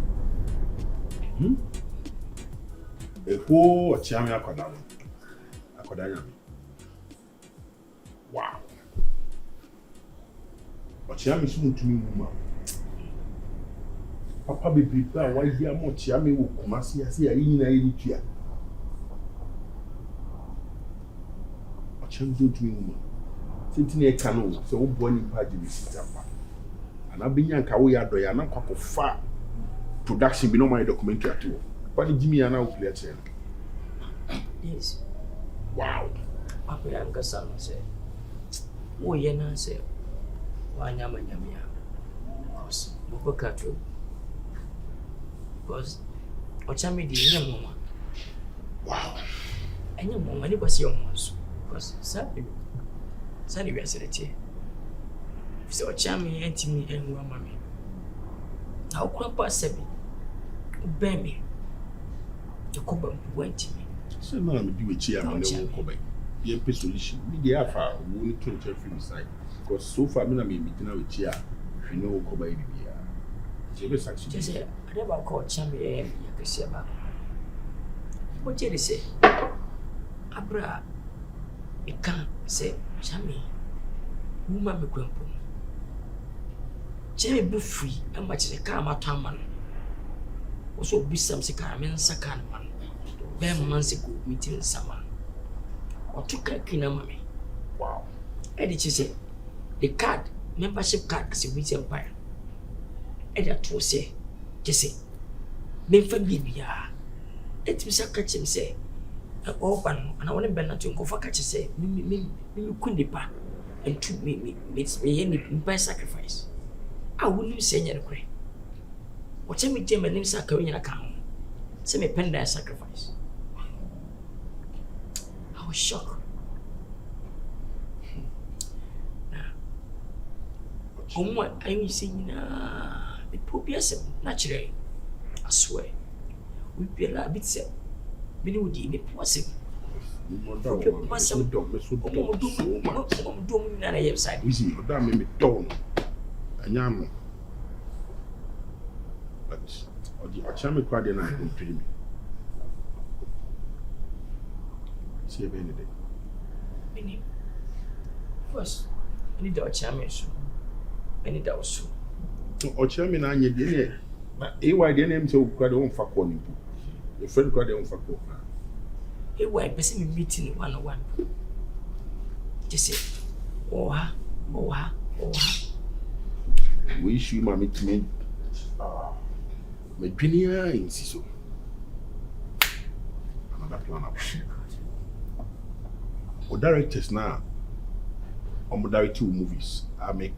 A whole Chiami Akwadwo. Wow. But Chiami soon to me, Papa be prepared. Why here more Chiami will come as he see a in a year. But Chiami do to me, sitting a canoe, so born in Paris. And I've been young Kawaya Doya, and I'm quite far production, be no my documentary at all. But Jimmy and I play it. Yes. Wow. Papa Nkansah said, "Oh, Yana said, Wanyama Yamia. Because Kwadwo. Because Ochami di Yamma. Wow. And your mama, it was young ones. Because sadly, we are said it here. So Ochami and me and Mammy. How Grandpa said, obey me. The Coban went to me. So now I'm doing chairman. The solution. We the far we need to from side because so far me na me meeting with chair. You know ko ba bibia. Je be success. Just say I never call champion ya kesi ba. What you say? Abra it can say chami. Woman me kwampo. Je be free and much the car mataman. Also be some sika men sakan man. Be man siku meeting sama. Or took a kinamami. Wow. Eddie say the card, membership card as a Weezy Empire. Eddie to say, Jesse, Memphis Bibia. It was a catch him say, open, and I want to bend to go for catch say, me couldn't pa, and to me any by sacrifice. I wouldn't say anything. What's me, Jim and Nimsa carrying an account? Say me pen that sacrifice. I was shocked. What are you saying? The popias naturally. I swear. We be a bit set. Many would be possible. But the Achami Kwadwo na dream. See a benefit. Many. First, I need our chairmanship. I need our soul. Ochami na anye de na AY de name say Kwadwo on fa ko ni bu. Your friend Kwadwo on fa ko. AY person meeting 101. Just say, oh. We issue my meeting. My pinia in Siso. Another plan about. O directors now. I'm directing movies. I make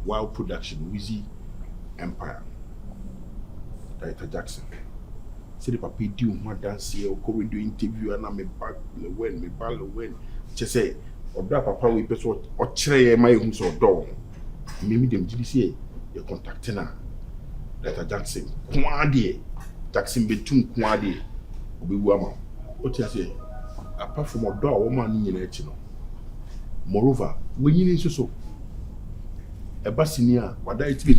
Wild Production, Weezy Empire. Director Jackson. See the papi do one dance here, or go do interview, and I'm a back when. Just say, or that papa we best what or try my homes or door. Maybe them did say you're contacting her. Director Jackson. Kwadwo. Jackson between Kwadwo. Obi Wama. What you say? Apart from a door, woman in the moreover, when you need so a bassinia, what I tell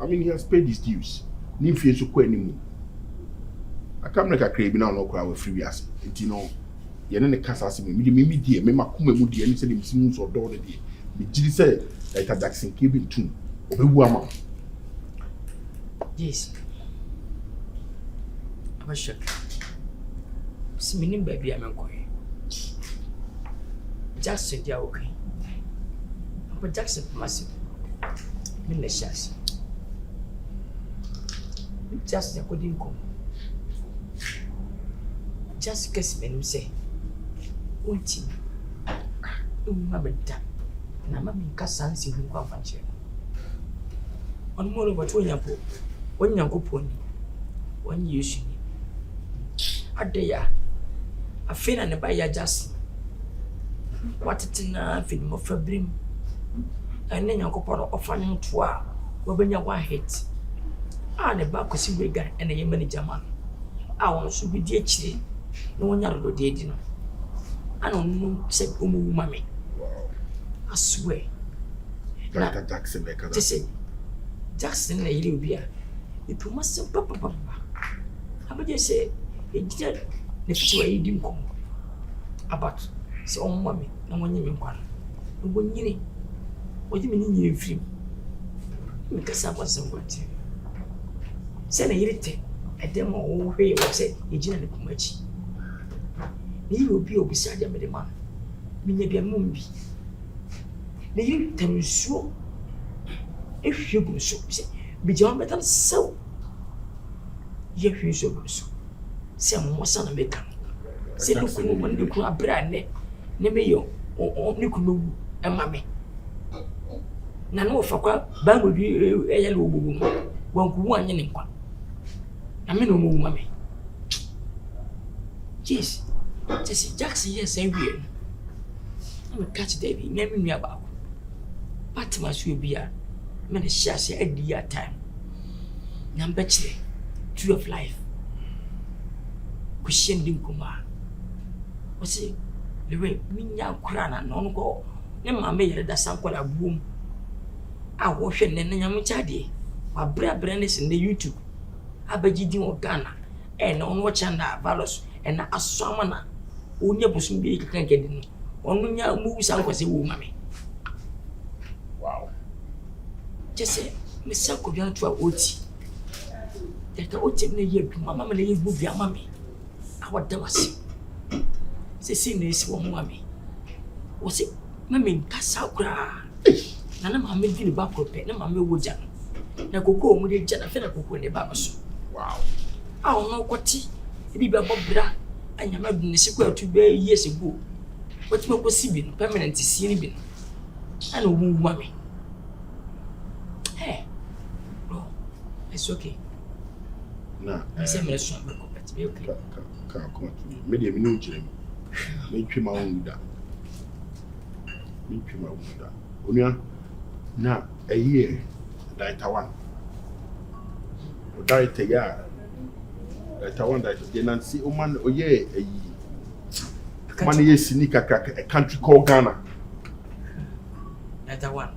I mean, he has paid his dues. Nymphy so quite anymore. I come like a crave now, no crowd with free as it, you know. Yen and the Nkansah me dear, me makume mudi, and said him sims or door the day. Me did say like a Jackson came in too. Obi Wama. Yes. I was shocked. See me baby, I'm going. Jackson, they are okay. But Jackson, massive. Me the shots. Just I couldn't come. Just guess me say. Waiting. Mamma, na mama Nkansah nsi hu kwa fanche on mo ro bato nyampo onyankopɔ ni wɔn Yesu ni adeya afena ne ba ya jasi watete film mo fabrim ene nyankopɔ no ɔfa ne to a wɔbɛnya one hit ne ba kosi wega ene ye manager man wɔn so bi die kyire no wonya ro de di no ana no se omu mame I swear Dr. Jackson make that say Jackson na yiri obi a it must papa abaje say ejira ne fiti wa yidi nkom about se on mame na wonye me nkwa no wonyire oji me nyire mfiri me kasa kwa sangwati se na yiri te edem o hwe wo se ejira ne kumachi ni obi obisa aja me de man minya bia mumbi ne yiri temsuo ehwe gu so se bi jama metal so ye hwe so gu so se mo sana meka se ni ku mo ni ku abra ne me yo ni ku no emame na no fa kwa ba mo bi eyele ogbogbo mo wanku wu anye ne nkwa na me no mo mame yes just Jackson yes say we I'm catch David name me about but my sweet beer men share say a dear time number 3 tree of life question din kuma o say the way minya kura na no go ne mama yere da sankola boom a wo hwe ne nyam chade wa bra ne sin the YouTube abaji din o Ghana na on watch na valos na asoma na onya busum bi kan kedi no onu nya mu sankwase wo mame wow just me sanko bi anto a oti that oti me ye bi mama me ye bu bi amame awada wase se ne si wo mame wo se mame Nkansah kura na mama di ne ba kope na mama wo ja na koko mu de ja na fe na koko ne ba so wow a ono kwoti bi ba bobra anyama bi ne sikwa tu be years ago what me go see bi permanent see ni bi ana wo mame hey bro it's okay na say me so be ko bet be okay ka come to me me dey me no jire me twi ma won da onua na a year Taiwan o director ya Taiwan director dey nancy o man o ye ayi man ye sinika kaka a country called Ghana Taiwan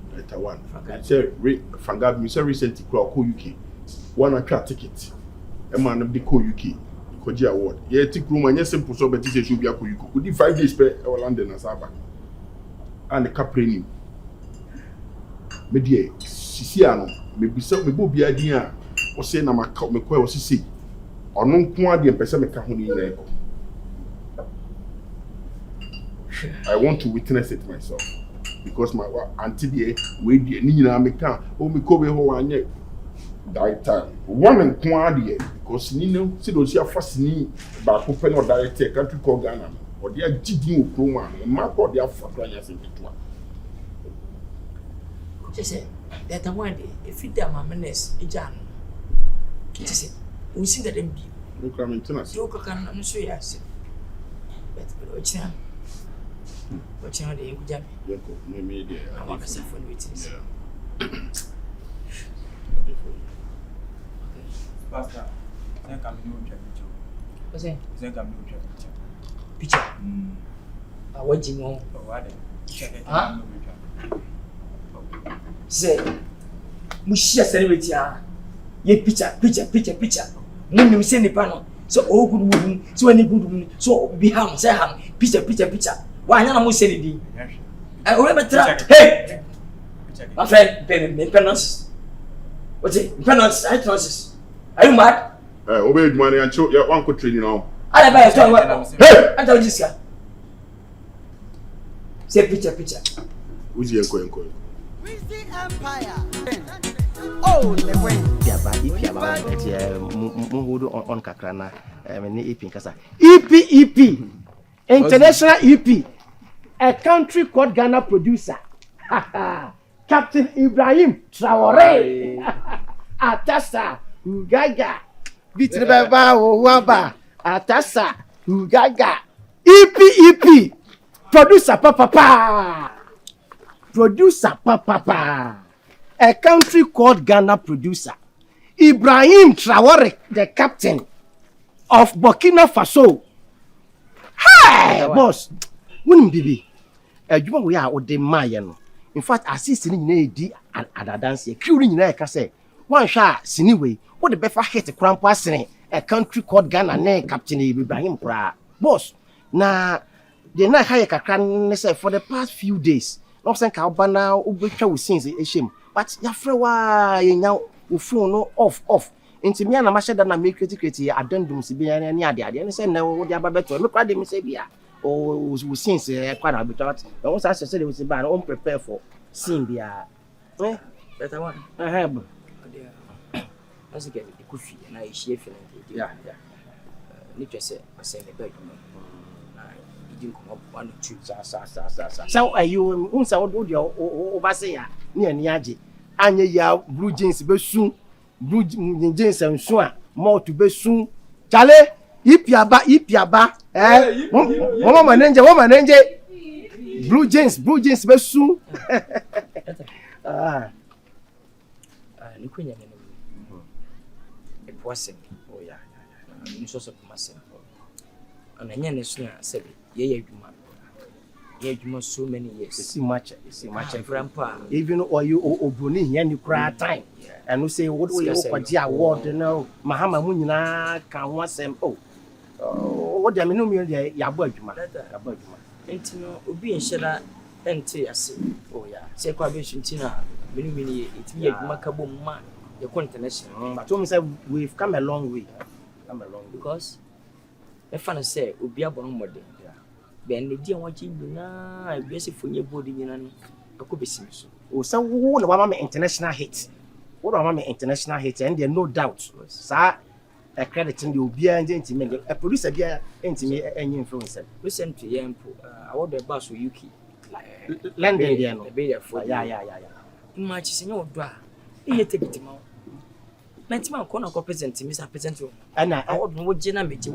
say fanga me say recently call UK one attra ticket e man be call UK koji award ye tik room anya simple so bet say should be akọ UK could 5 days per London na Saba and the captain me die sisi ano me bisa me bo bia din a o say na me kwa o sisi ono nko ade pese me ka ho ni na eko I want to witness it myself because my auntie die we die ni nyina me ka o me ko be ho anye director one nko ade because ni no see do see afasini ba ko pe no director country called Ghana o dia gidi okro ma ma ko dia afa anya se kitwa just that one day if it am manners ejan just we see that them be no come maintenance you can no so yes but ochina dey ku jam yeko me dey I want to phone with it Pastor, then come in with picture. what's it Then come in with picture what you know Oh, what? Check it. Huh? Say mushia celebrity ye picture mun say ni pano so all good woman so any good woman so be ham say ham picture why na mo say di I remember hey my friend me penance what it penance I penance are you mad obey money and show your uncle training now I buy hey I tell this guy say picture Weezy Empire Weezy Empire. Oh, Lilwin. If you hold on Kakrana, EP Nkansah. EP, International EP, a country called Ghana producer. Captain Ibrahim Traore. Atasa Ugaga. Bitreba Wamba. Atasa Ugaga. EP. Producer Papa. Producer Papa. A country called Ghana producer. Ibrahim Traore, the captain of Burkina Faso. Hi, boss. Wouldn't be. You know we are with the Mayan. In fact, I see Sini di at dance. Curing in say one shot Siniway. What the better hit a crown passing a country called Ghana name Captain Ibrahim Pra. Boss. Now the night hire can say for the past few days. Not saying Calbana Ubicha will sing a shame. But Yafrewa now phone no off. Into me and a masher than I make critically. I don't do see any idea. And say no, what the better. Look at them say, oh, we since quite a bit. And once I said it was about on prepare for seeing the Better one. I have. As again, the coffee and I share feeling. Yeah. Nature said, I say the bedroom. You didn't come up 1 or 2. So are you unsa would your overseer near Niaji? Anya ya blue jeans be soon. Blue jeans and soon. More to be soon. Chale, Ipiaba. Woman angel. Blue jeans be soon. Niquin, it wasn't. Oh, yeah. You saw some myself. And I never said, yeah, you must so many years. See much, grandpa. Even or you Obuni, and you cry time. And we say, what we award, you know, Mahama Munina can once and what do I mean? Yabujuma. And you know, being shedder and tears. Oh, yeah. Say, Quabation Tina, many, it's me a remarkable man. Your international. But Tommy said, we've come a long way. Because if I say, we'll be a born model. Ben the dear watching you now, I bless it for your body in a could be serious. Oh, so what about my international hit? What about my international hit? And there no doubt, sir, a credit in the behind intimate, a producer beer intimate any influencer. Listen to Yampo, I want the bus with Yuki. London, the bay for yeah. Much is no bra. You take it tomorrow. 90 man corner present Mr. Present. And I would know what Jenna made,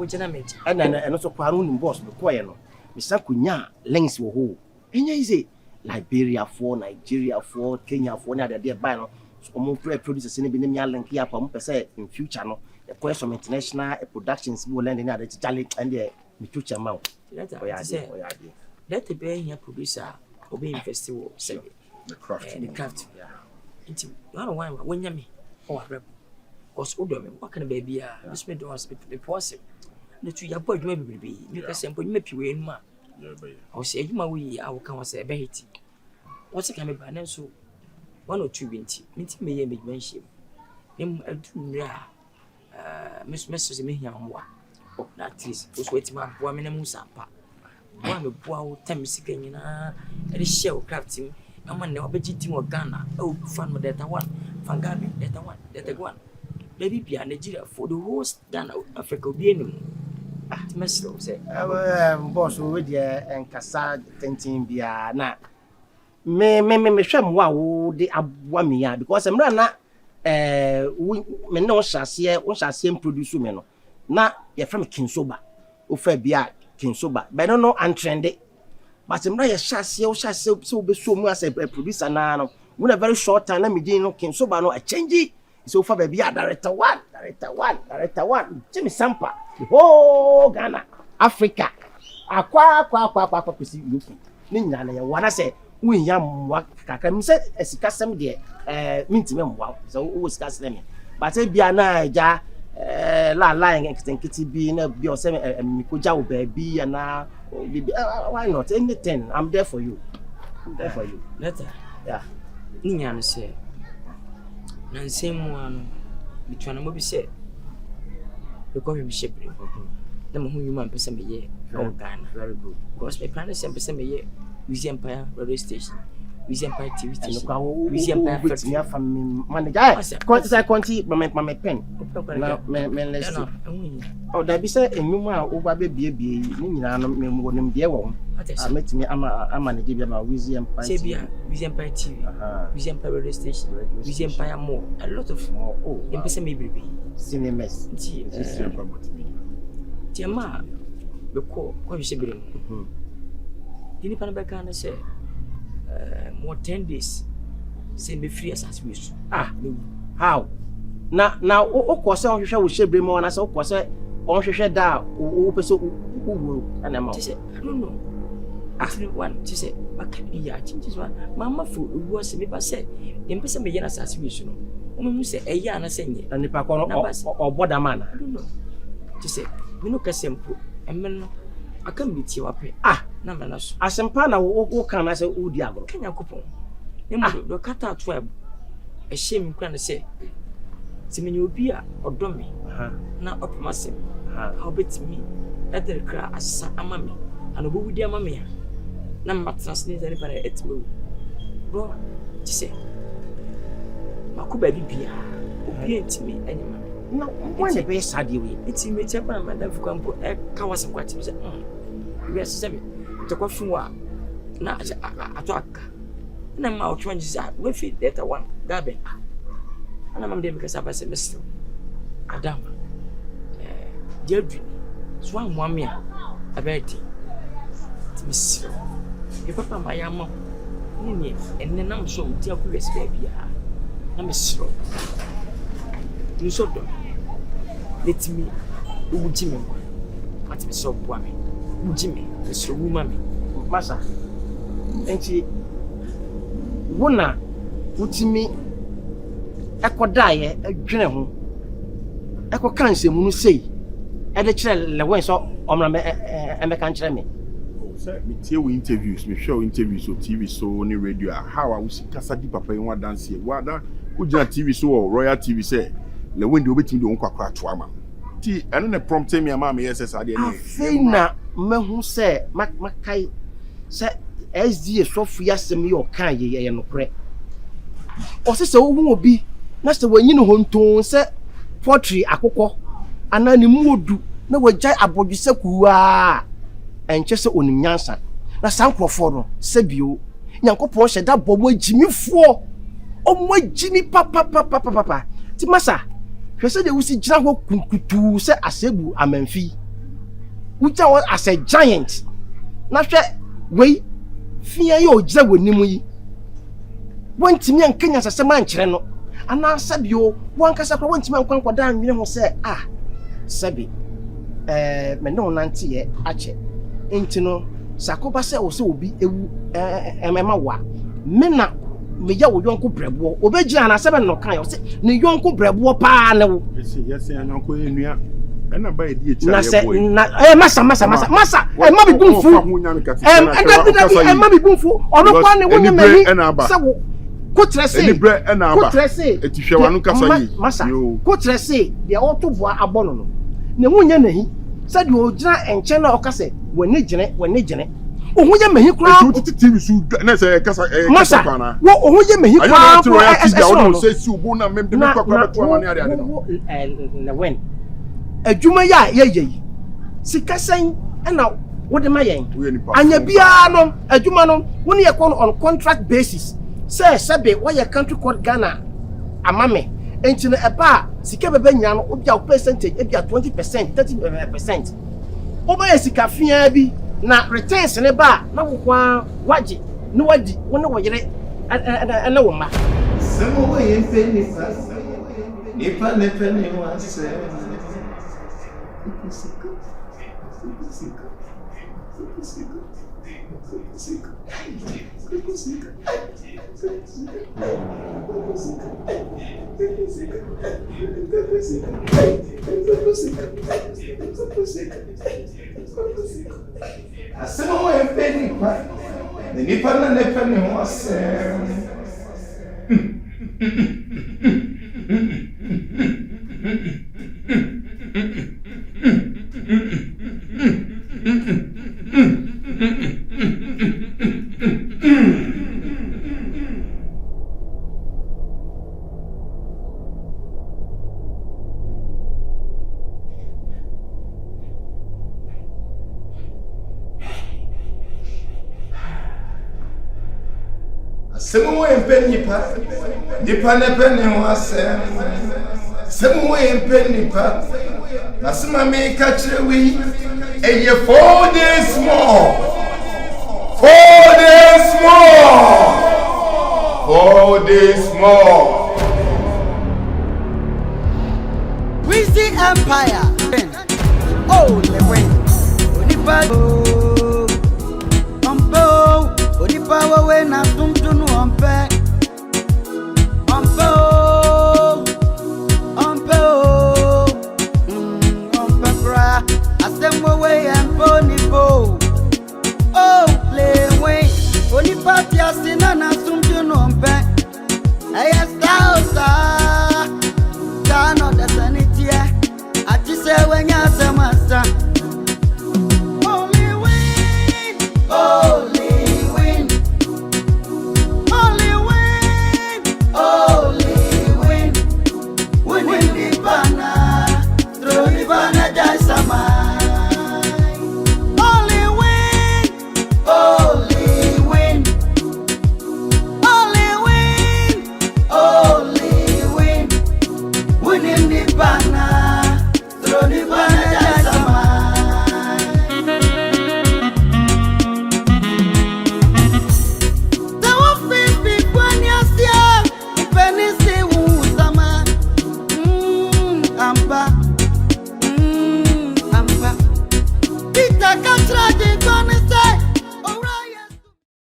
and also Quarun boss, the choir. Mr. Kunya, lengths were whole. And you say Liberia for Nigeria for Kenya for another dear banner. So, more producers in the Yalan Kia Pompe in future. No, the question of international productions will land in other talent and the future amount. Let the bear here producer obeying festival, say the craft. The craft. It's not one when you me or rebel. Because Udom, what can a baby? This may do us be possible. The 2 year boy maybe be because simple you may be in ma. I'll say you my way, I will come say behiti. What's a coming by so 1 or 2 binti, meeting me make mention. Him a do Miss Messrs. Me here on what? Oh, that is was waiting my woman and Musapa. One of bow 10 seconds, and the shell crafting. And one never bejiting or Ghana. Oh, fun with that one. Fangabi, that one. Baby be a Nigeria for the host Ghana, Africa being. Mesro say, boss, with your Nkansah 10 bia na. Me sham wa de abwamia because I'm not me no shall produce me no. Na ye from Kinsoba. O fa bia Kinsoba. But no no untrended. But I'm not a shall so be so much as a producer now. When a very short time, let me do no Kinsoba no a change. So for baby, director one. Jimmy Sampa. Oh, Ghana, Africa. Aqua, see you. Nina, what I say, we yam what Kakam said as a custom there, mintimum wow. So always cast them. But if you are not lying and kitty being a biosem and Mikuja baby and now why not anything? I'm there for you. Letter. Yeah. Nina say. And same one between a movie said, the coffee shipping. The human person be here. Oh, Ghana. Very good. Because my plan is 10% a year. Weezy Empire radio station. Weezy Empire TV station. Weezy Empire with me from manager. Conti, my pen. Let's see. Oh, that be said, and you are over baby, me dear one. I met me, I'm managing about Weezy Empire. Weezy Empire TV, Weezy Empire radio station, Weezy Empire more, a lot of more. Oh, in person, maybe cinemas. Dear ma, the call, what you say, Didn't Panabacana say, more 10 days, send me free as we should. Ah, how? Now, of course, I shall share more, and I saw, of course, on share that, or so, and I'm out. I don't know. After one, she said, but can be a changes one. Mamma fool was me, but said, in person, me assassination. Woman say, a yana saying, and if I call or what a man, I don't know. She said, we look at simple, and men, I can beat you up. Ah, no, man, as some pana will can I say, oh, diablo, can you coupon? The cut out web. A shame, can I say? Simin you be or do me, now up massive. How bit me, let the cry as a mammy, and a boo dear mammy. Number translate anybody at me. Bro, she say, Makuba be to me any man. No, when the best had you, it's in which ever Madame Campo, a cowas and what you say. Yes, Sammy, to go from now I talk. And I'm out trying to say, we feed that one, Gabby. And I'm there because I was a mister. Adam, Deirdre, Swan 1 year, a bet. Miss. If Papa my mom, and then I'm so dear, baby. I'm slow. You so don't let me, Jimmy. What is so woman? Jimmy, Mr. Woman, Massa. And she wonna, what me? Echo die, a general. Echo can't say, Moon say, and the child, the way so on a can't me. Me tell interviews, me show interviews on TV so on radio. How I will see Kasa di papa in one dance here. What that? Who TV so or Royal TV say? Le when the waiting don't quite to ama. T and then prompt me a mammy yes I didn't. Na me who say Makai say SD Sophia send me or can ye no pre. Or say so will be. That's the way you know home tone say poetry akoko. And then you do no way jai about you say kuwa. And just on Nkansah. Na sankrofo no sebio Nyankopon hye da bomo jimi fo omo jimi papa ti masa hwese de wusi gira ho kunkutu se asebu amanfi wuja wo as a giant na hwe wei fia ye ogira wonimu yi wontimi ankanya sasema ankyere no ana sebio wankasa kro wontimi ankwankwada anwene ho se sebi me no nante ye ache Intino, Sakoba say or so be a wa. Mena, me ya wo yonko brebo. Obeji ana 7 no kan yo say ne yonko brebo pa na wo. Yes, and yonko enua. And I buy the massa. Ma be bumfu. Ma be bumfu. Ono kwa ne wonya mani. Sawo. Kotrese. Any bread and aba. Kotrese. Etihwe wanu kasa yi. Massa. Kotrese, de otoboa abono no. Ne wonya nahi. Said you jina enche na okase wani jene ohunye mehi kura TV su na say kasa kasa pana wo ohunye mehi kura ko no say si ubu na mem de kwakwa to amani ade no na when adwuma ya yeyi sikasan na wode ma yen anya bia no adwuma no woni ye ko on contract basis say sebe wo ye country code Ghana amame enchine eba sika bebe nya no obia percentage ebia 20% 30%. Oba yesika fia bi na returns ne ba na kwa waje no wadi wona woyere na wo ma semo we yemfeni sasa nipa nepeni wase Asema wa empeni kwa nipa na nepeni wase Semu empe nipa ne pene ho asem. Semu empe nipa. Na sema me ka kire wi eye 4 days more. 4 days more. 4 days more. Weezy Empire. Oh, Lilwin.